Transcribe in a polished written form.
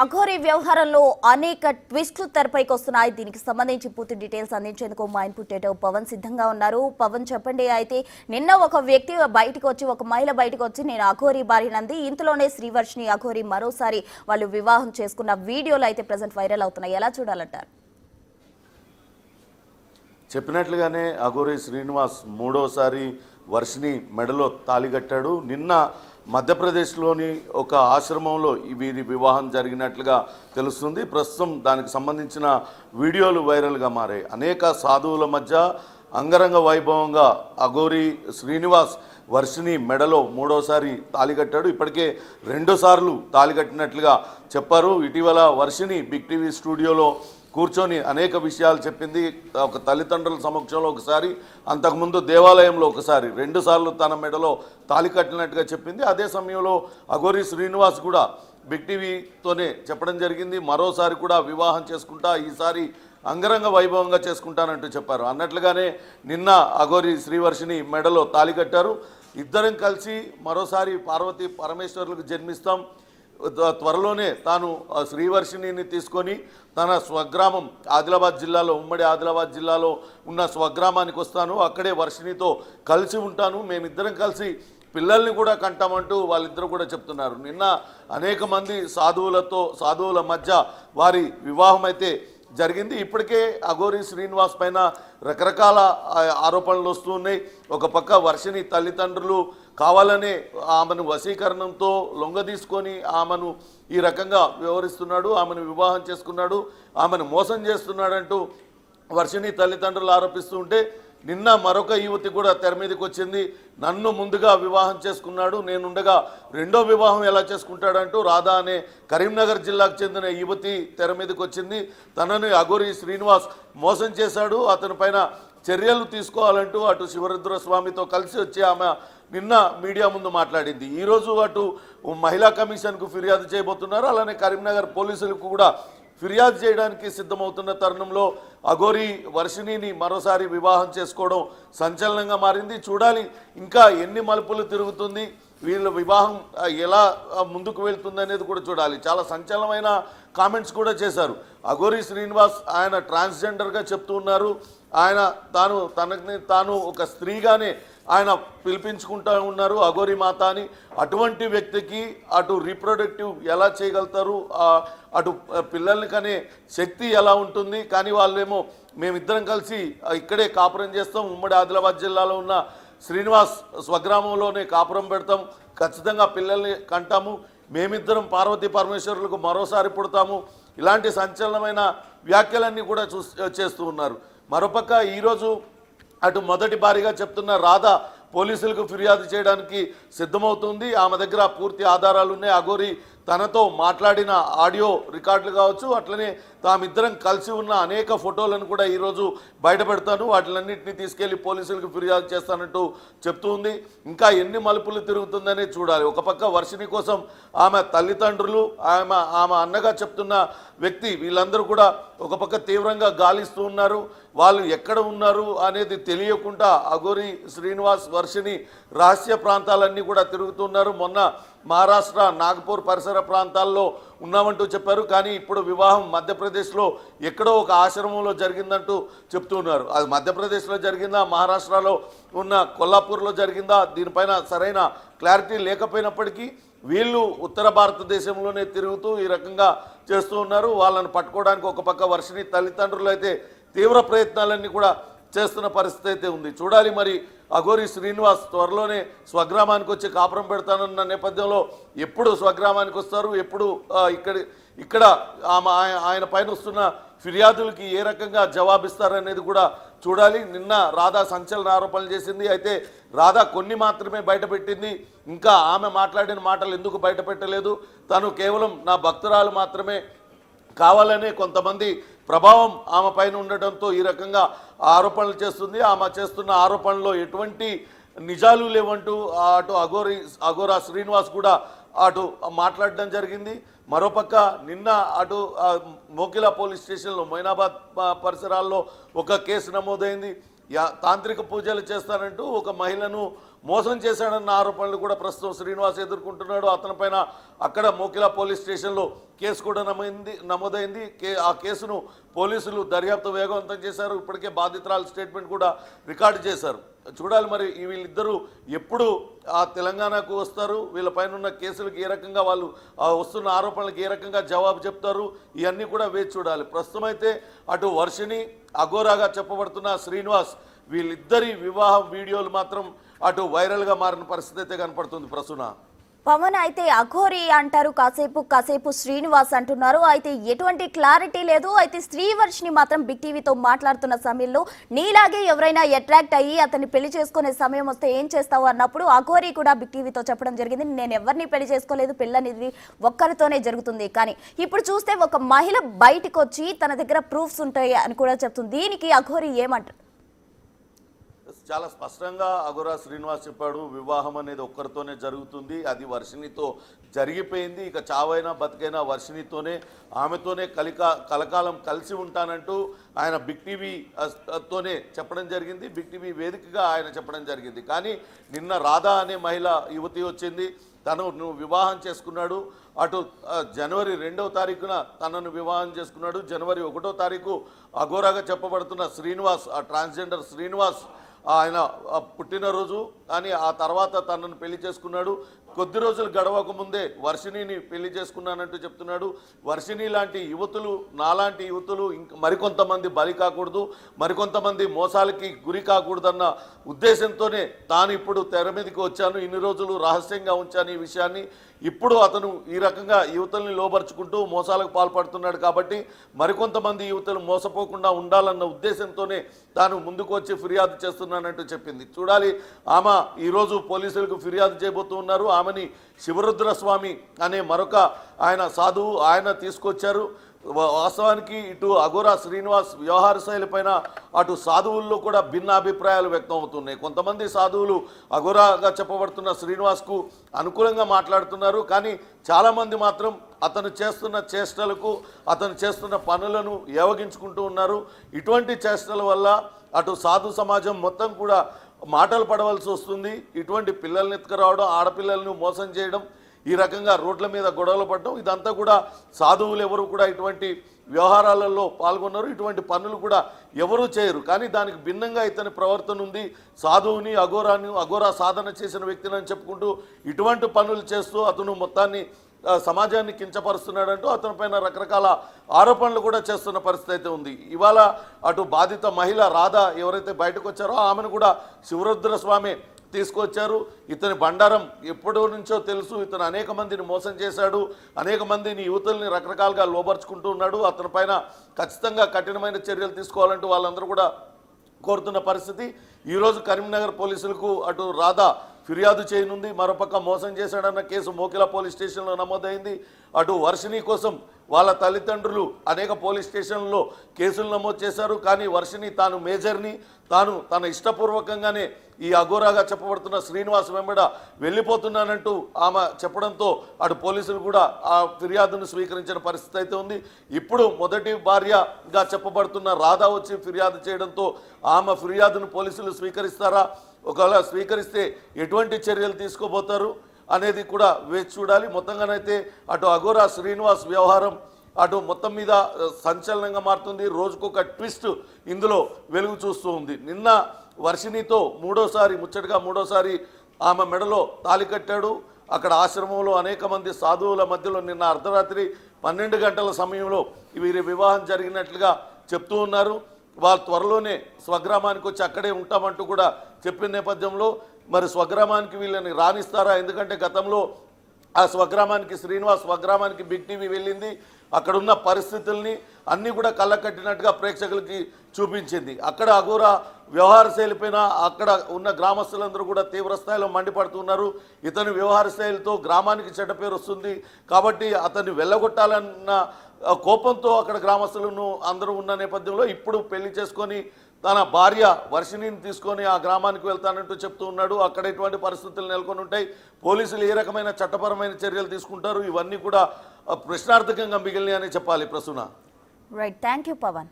అఘోరి వ్యవహారంలో అనేక ట్విస్టులు తెరపైకి వస్తున్నాయి. దీనికి సంబంధించి పూర్తి డీటెయిల్స్ అందించేందుకు మా ఇన్పుట్ ఎడిటర్ పవన్ సిద్ధంగా ఉన్నారు. పవన్ చెప్పండి. అయితే నిన్న ఒక వ్యక్తి బయటకు వచ్చి, ఒక మహిళ బయటకు వచ్చి నేను అఘోరి భార్యనంది, ఇంతలోనే శ్రీవర్షిని అఘోరి మరోసారి వాళ్ళు వివాహం చేసుకున్న వీడియోలు అయితే ప్రజెంట్ వైరల్ అవుతున్నాయి. ఎలా చూడాలంటారు? చెప్పినట్లుగానే అఘోరి శ్రీనివాస్ మూడోసారి వర్షిని మెడలో తాళిగట్టాడు. నిన్న మధ్యప్రదేశ్లోని ఒక ఆశ్రమంలో వీరి వివాహం జరిగినట్లుగా తెలుస్తుంది. ప్రస్తుతం దానికి సంబంధించిన వీడియోలు వైరల్గా మారాయి. అనేక సాధువుల మధ్య అంగరంగ వైభవంగా అఘోరి శ్రీనివాస్ వర్షిని మెడలో మూడోసారి తాళిగట్టాడు. ఇప్పటికే 2 సార్లు తాళిగట్టినట్లుగా చెప్పారు. ఇటీవల వర్షిని బిగ్ టీవీ స్టూడియోలో కూర్చొని అనేక విషయాలు చెప్పింది. ఒక తల్లిదండ్రుల సమక్షంలో ఒకసారి, అంతకుముందు దేవాలయంలో ఒకసారి, 2 సార్లు తన మెడలో తాళి కట్టినట్టుగా చెప్పింది. అదే సమయంలో అఘోరి శ్రీనివాస్ కూడా బిగ్ టీవీతోనే చెప్పడం జరిగింది. మరోసారి కూడా వివాహం చేసుకుంటా, ఈసారి అంగరంగ వైభవంగా చేసుకుంటానంటూ చెప్పారు. అన్నట్లుగానే నిన్న అఘోరి శ్రీవర్షిని మెడలో తాళి కట్టారు. ఇద్దరం కలిసి మరోసారి పార్వతీ పరమేశ్వరులకు జన్మిస్తాం, త్వరలోనే తాను శ్రీవర్షిణిని తీసుకొని తన స్వగ్రామం ఆదిలాబాద్ జిల్లాలో, ఉమ్మడి ఆదిలాబాద్ జిల్లాలో ఉన్న స్వగ్రామానికి వస్తాను, అక్కడే వర్షిణితో కలిసి ఉంటాను, మేమిద్దరం కలిసి పిల్లల్ని కూడా కంటామంటూ వాళ్ళిద్దరూ కూడా చెప్తున్నారు. నిన్న అనేక మంది సాధువుల మధ్య వారి వివాహం అయితే జరిగింది. ఇప్పటికే అఘోరి శ్రీనివాస్ పైన రకరకాల ఆరోపణలు వస్తూ ఉన్నాయి. ఒక పక్క వర్షిని తల్లిదండ్రులు కావాలనే ఆమెను వశీకరణంతో లొంగదీసుకొని ఆమెను ఈ రకంగా వ్యవహరిస్తున్నాడు, ఆమెను వివాహం చేసుకున్నాడు, ఆమెను మోసం చేస్తున్నాడంటూ వర్షిని తల్లిదండ్రులు ఆరోపిస్తూ ఉంటే, నిన్న మరొక యువతి కూడా తెర మీదకి వచ్చింది. నన్ను ముందుగా వివాహం చేసుకున్నాడు, నేనుండగా రెండో వివాహం ఎలా చేసుకుంటాడంటూ రాధా అనే కరీంనగర్ జిల్లాకు చెందిన యువతి తెర మీదకి వచ్చింది. తనని అఘోరి శ్రీనివాస్ మోసం చేశాడు, అతని పైన చర్యలు తీసుకోవాలంటూ అటు శివరుద్ర స్వామితో కలిసి వచ్చి ఆమె నిన్న మీడియా ముందు మాట్లాడింది. ఈరోజు అటు మహిళా కమిషన్కు ఫిర్యాదు చేయబోతున్నారు. అలానే కరీంనగర్ పోలీసులకు కూడా ఫిర్యాదు చేయడానికి సిద్ధమవుతున్న తరుణంలో అఘోరి వర్షిణిని మరోసారి వివాహం చేసుకోవడం సంచలనంగా మారింది. చూడాలి ఇంకా ఎన్ని మలుపులు తిరుగుతుంది, వీళ్ళ వివాహం ఎలా ముందుకు వెళ్తుంది అనేది కూడా చూడాలి. చాలా సంచలనమైన కామెంట్స్ కూడా చేశారు. అఘోరి శ్రీనివాస్ ఆయన ట్రాన్స్జెండర్గా చెప్తూ ఉన్నారు. ఆయన తాను ఒక స్త్రీగానే ఆయన పిలిపించుకుంటూ ఉన్నారు అఘోరి మాత అని. అటువంటి వ్యక్తికి అటు రీప్రొడక్టివ్ ఎలా చేయగలుగుతారు, అటు పిల్లల్ని కనే శక్తి ఎలా ఉంటుంది? కానీ వాళ్ళేమో మేమిద్దరం కలిసి ఇక్కడే కాపురం చేస్తాం, ఉమ్మడి ఆదిలాబాద్ జిల్లాలో ఉన్న శ్రీనివాస్ స్వగ్రామంలోనే కాపురం పెడతాం, ఖచ్చితంగా పిల్లల్ని కంటాము, మేమిద్దరం పార్వతీ పరమేశ్వరులకు మరోసారి పుడతాము, ఇలాంటి సంచలనమైన వ్యాఖ్యలన్నీ కూడా చేస్తూ ఉన్నారు. మరోపక్క ఈరోజు అటు మొదటి భారీగా చెప్తున్న రాధా పోలీసులకు ఫిర్యాదు చేయడానికి సిద్ధమవుతుంది. ఆమె దగ్గర పూర్తి ఆధారాలు ఉన్నాయి. అఘోరి తనతో మాట్లాడిన ఆడియో రికార్డులు కావచ్చు, అట్లనే తామిద్దరం కలిసి ఉన్న అనేక ఫోటోలను కూడా ఈరోజు బయటపెడతాను, వాటిలన్నింటినీ తీసుకెళ్లి పోలీసులకు ఫిర్యాదు చేస్తానంటూ చెప్తూ ఉంది. ఇంకా ఎన్ని మలుపులు తిరుగుతుందనే చూడాలి. ఒక పక్క వర్షిని కోసం ఆమె తల్లిదండ్రులు, ఆమె అన్నగా చెప్తున్న వ్యక్తి, వీళ్ళందరూ కూడా ఒక పక్క తీవ్రంగా గాలిస్తూ ఉన్నారు. వాళ్ళు ఎక్కడ ఉన్నారు అనేది తెలియకుండా అఘోరి శ్రీనివాస్ వర్షిని రహస్య ప్రాంతాలన్నీ కూడా తిరుగుతున్నారు. మొన్న మహారాష్ట్ర నాగపూర్ పరిసర ప్రాంతాల్లో ఉన్నామంటూ చెప్పారు. కానీ ఇప్పుడు వివాహం మధ్యప్రదేశ్లో ఎక్కడో ఒక ఆశ్రమంలో జరిగిందంటూ చెప్తున్నారు. అది మధ్యప్రదేశ్లో జరిగిందా, మహారాష్ట్రలో ఉన్న కొల్లాపూర్లో జరిగిందా, దీనిపైన సరైన క్లారిటీ లేకపోయినప్పటికీ వీళ్ళు ఉత్తర భారతదేశంలోనే తిరుగుతూ ఈ రకంగా చేస్తూ ఉన్నారు. వాళ్ళని పట్టుకోవడానికి ఒక పక్క వర్షిని తల్లిదండ్రులు అయితే తీవ్ర ప్రయత్నాలన్నీ కూడా చేస్తున్న పరిస్థితి అయితే ఉంది. చూడాలి మరి అఘోరి శ్రీనివాస్ త్వరలోనే స్వగ్రామానికి వచ్చి కాపురం పెడతానన్న నేపథ్యంలో ఎప్పుడు స్వగ్రామానికి వస్తారు, ఎప్పుడు ఇక్కడ ఆయన పైన వస్తున్న ఫిర్యాదులకి ఏ రకంగా జవాబిస్తారనేది కూడా చూడాలి. నిన్న రాధా సంచలన ఆరోపణలు చేసింది. అయితే రాధా కొన్ని మాత్రమే బయటపెట్టింది. ఇంకా ఆమె మాట్లాడిన మాటలు ఎందుకు బయటపెట్టలేదు? తను కేవలం నా భక్తురాలు మాత్రమే, కావాలనే కొంతమంది ప్రభావం ఆమె పైన ఉండటంతో ఈ రకంగా ఆరోపణలు చేస్తుంది. ఆమె చేస్తున్న ఆరోపణలో ఎటువంటి నిజాలు లేవంటూ అటు అఘోరా శ్రీనివాస్ కూడా అటు మాట్లాడడం జరిగింది. మరోపక్క నిన్న అటు మోకిలా పోలీస్ స్టేషన్లో మొయినాబాద్ పరిసరాల్లో ఒక కేసు నమోదైంది. తాంత్రిక పూజలు చేస్తానంటూ ఒక మహిళను మోసం చేశాడన్న ఆరోపణలు కూడా ప్రస్తుతం శ్రీనివాస్ ఎదుర్కొంటున్నాడు. అతని పైన అక్కడ మోకిలా పోలీస్ స్టేషన్లో కేసు కూడా నమోదైంది. ఆ కేసును పోలీసులు దర్యాప్తు వేగవంతం చేశారు. ఇప్పటికే బాధితురాల స్టేట్మెంట్ కూడా రికార్డు చేశారు. చూడాలి మరి వీళ్ళిద్దరూ ఎప్పుడు ఆ తెలంగాణకు వస్తారు, వీళ్ళపైన ఉన్న కేసులకు ఏ రకంగా వాళ్ళు వస్తున్న ఆరోపణలకు ఏ రకంగా జవాబు చెప్తారు, ఇవన్నీ కూడా వేచి చూడాలి. ప్రస్తుతం అయితే అటు వర్షిణి, అఘోరాగా చెప్పబడుతున్న శ్రీనివాస్ వీళ్ళిద్దరి వివాహం వీడియోలు మాత్రం అటు వైరల్గా మారిన పరిస్థితి అయితే కనపడుతుంది ప్రసూన. పవన్ అయితే అఘోరి అంటారు, కాసేపు శ్రీనివాస్ అంటున్నారు. అయితే ఎటువంటి క్లారిటీ లేదు. అయితే శ్రీవర్షిని మాత్రం బిగ్ టీవీతో మాట్లాడుతున్న సమయంలో నీలాగే ఎవరైనా అట్రాక్ట్ అయ్యి అతన్ని పెళ్లి చేసుకునే సమయం వస్తే ఏం చేస్తావు అన్నప్పుడు అఘోరి కూడా బిగ్ టీవీతో చెప్పడం జరిగింది, నేను ఎవరిని పెళ్లి చేసుకోలేదు, పెళ్ళనేది ఒక్కరితోనే జరుగుతుంది. కానీ ఇప్పుడు చూస్తే ఒక మహిళ బయటకు వచ్చి తన దగ్గర ప్రూఫ్స్ ఉంటాయి అని కూడా చెప్తుంది. దీనికి అఘోరి ఏమంటారు? చాలా స్పష్టంగా అఘోరా శ్రీనివాస్ చెప్పాడు, వివాహం అనేది ఒక్కరితోనే జరుగుతుంది, అది వర్షిణితో జరిగిపోయింది, ఇక చావైనా బతికైనా వర్షిణితోనే, ఆమెతోనే కలకాలం కలిసి ఉంటానంటూ ఆయన బిగ్ టీవీ తోనే చెప్పడం జరిగింది. బిగ్ టీవీ వేదికగా ఆయన చెప్పడం జరిగింది. కానీ నిన్న రాధా అనే మహిళ యువతి వచ్చింది, నువ్వు వివాహం చేసుకున్నాడు, అటు జనవరి 2వ తారీఖున తనను వివాహం చేసుకున్నాడు, జనవరి 1వ తారీఖు అఘోరాగా చెప్పబడుతున్న శ్రీనివాస్, ఆ ట్రాన్స్జెండర్ శ్రీనివాస్ ఆయన పుట్టినరోజు, కానీ ఆ తర్వాత తనను పెళ్లి చేసుకున్నాడు. కొద్ది రోజులు గడవక ముందే వర్షిణిని పెళ్లి చేసుకున్నానంటూ చెప్తున్నాడు. వర్షిణి లాంటి యువతులు, నాలాంటి యువతులు మరికొంతమంది బలి కాకూడదు, మరికొంతమంది మోసాలకి గురి కాకూడదన్న ఉద్దేశంతోనే తాను ఇప్పుడు తెర మీదకి వచ్చాను, ఇన్ని రోజులు రహస్యంగా ఉంచాను ఈ విషయాన్ని. ఇప్పుడు అతను ఈ రకంగా యువతల్ని లోబరుచుకుంటూ మోసాలకు పాల్పడుతున్నాడు కాబట్టి మరికొంతమంది యువతలు మోసపోకుండా ఉండాలన్న ఉద్దేశంతోనే తాను ముందుకు వచ్చి ఫిర్యాదు చేస్తున్నానంటూ చెప్పింది. చూడాలి, ఆమె ఈరోజు పోలీసులకు ఫిర్యాదు చేయబోతున్నారు. ఆమెని శివరుద్రస్వామి అనే మరొక ఆయన సాధువు ఆయన తీసుకొచ్చారు. వాస్తవానికి ఇటు అఘోరా శ్రీనివాస్ వ్యవహార శైలిపైన అటు సాధువుల్లో కూడా భిన్న అభిప్రాయాలు వ్యక్తం అవుతున్నాయి. కొంతమంది సాధువులు అఘోరాగా చెప్పబడుతున్న శ్రీనివాస్కు అనుకూలంగా మాట్లాడుతున్నారు, కానీ చాలామంది మాత్రం అతను చేస్తున్న చేష్టలకు, అతను చేస్తున్న పనులను ఏవగించుకుంటూ ఉన్నారు. ఇటువంటి చేష్టల వల్ల అటు సాధు సమాజం మొత్తం కూడా మాటలు పడవలసి వస్తుంది. ఇటువంటి పిల్లల్ని ఎత్తుకురావడం, ఆడపిల్లలను మోసం చేయడం, ఈ రకంగా రోడ్ల మీద గొడవలు పడడం, ఇదంతా కూడా సాధువులు ఎవరు కూడా ఇటువంటి వ్యవహారాలలో పాల్గొన్నారు, ఇటువంటి పనులు కూడా ఎవరూ చేయరు. కానీ దానికి భిన్నంగా ఇతని ప్రవర్తన ఉంది. సాధువుని, అఘోరా సాధన చేసిన వ్యక్తిని అని చెప్పుకుంటూ ఇటువంటి పనులు చేస్తూ అతను మొత్తాన్ని సమాజాన్ని కించపరుస్తున్నాడంటూ అతని పైన రకరకాల ఆరోపణలు కూడా చేస్తున్న పరిస్థితి అయితే ఉంది. ఇవాళ అటు బాధిత మహిళ రాధ ఎవరైతే బయటకు వచ్చారో ఆమెను కూడా శివరుద్రస్వామి తీసుకొచ్చారు. ఇతని బండారం ఎప్పటి నుంచో తెలుసు, ఇతను అనేక మందిని మోసం చేశాడు, అనేక మందిని యువతుల్ని రకరకాలుగా లోబర్చుకుంటూ ఉన్నాడు. అతని పైన ఖచ్చితంగా కఠినమైన చర్యలు తీసుకోవాలంటూ వాళ్ళందరూ కూడా కోరుతున్న పరిస్థితి. ఈరోజు కరీంనగర్ పోలీసులకు అటు రాధా ఫిర్యాదు చేయనుంది. మరోపక్క మోసం చేశాడన్న కేసు మోకిలా పోలీస్ స్టేషన్లో నమోదైంది. అటు వర్షిణి కోసం వాళ్ళ తల్లిదండ్రులు అనేక పోలీస్ స్టేషన్లలో కేసులు నమోదు చేశారు. కానీ వర్షిణి తాను మేజర్ని, తాను తన ఇష్టపూర్వకంగానే ఈ అఘోరాగా చెప్పబడుతున్న శ్రీనివాస్ వెంబడ వెళ్ళిపోతున్నానంటూ ఆమె చెప్పడంతో అటు పోలీసులు కూడా ఆ ఫిర్యాదును స్వీకరించిన పరిస్థితి అయితే ఉంది. ఇప్పుడు మొదటి భార్యగా చెప్పబడుతున్న రాధా వచ్చి ఫిర్యాదు చేయడంతో ఆమె ఫిర్యాదును పోలీసులు స్వీకరిస్తారా, ఒకవేళ స్వీకరిస్తే ఎటువంటి చర్యలు తీసుకోబోతారు అనేది కూడా వేచి చూడాలి. మొత్తంగానైతే అటు అఘోరా శ్రీనివాస్ వ్యవహారం అటు మొత్తం మీద సంచలనంగా మారుతుంది. రోజుకొక ట్విస్ట్ ఇందులో వెలుగు చూస్తూ ఉంది. నిన్న వర్షిణితో ముచ్చటగా మూడోసారి ఆమె మెడలో తాళి కట్టాడు. అక్కడ ఆశ్రమంలో అనేక మంది సాధువుల మధ్యలో నిన్న అర్ధరాత్రి 12 గంటల సమయంలో వీరి వివాహం జరిగినట్లుగా చెప్తూ ఉన్నారు. వాళ్ళు త్వరలోనే స్వగ్రామానికి వచ్చి అక్కడే ఉంటామంటూ కూడా చెప్పిన నేపథ్యంలో మరి స్వగ్రామానికి వీళ్ళని రాణిస్తారా? ఎందుకంటే గతంలో ఆ శ్రీనివాస్ స్వగ్రామానికి బిగ్ టీవీ వెళ్ళింది. అక్కడున్న పరిస్థితుల్ని అన్నీ కూడా కళ్ళకట్టినట్టుగా ప్రేక్షకులకి చూపించింది. అక్కడ అఘోరా వ్యవహార శైలిపైన అక్కడ ఉన్న గ్రామస్తులందరూ కూడా తీవ్ర స్థాయిలో మండిపడుతున్నారు. ఇతని వ్యవహార శైలితో గ్రామానికి చెడ్డ పేరు వస్తుంది కాబట్టి అతన్ని వెళ్ళగొట్టాలన్న కోపంతో అక్కడ గ్రామస్తులను అందరూ ఉన్న నేపథ్యంలో ఇప్పుడు పెళ్లి చేసుకొని తన భార్య వర్షిణిని తీసుకొని ఆ గ్రామానికి వెళ్తానంటూ చెప్తూ ఉన్నాడు. అక్కడ ఎటువంటి పరిస్థితులు నెలకొని ఉంటాయి, పోలీసులు ఏ రకమైన చట్టపరమైన చర్యలు తీసుకుంటారు, ఇవన్నీ కూడా ప్రశ్నార్థకంగా మిగిలినాయని చెప్పాలి. Prasuna. Right, thank you Pawan.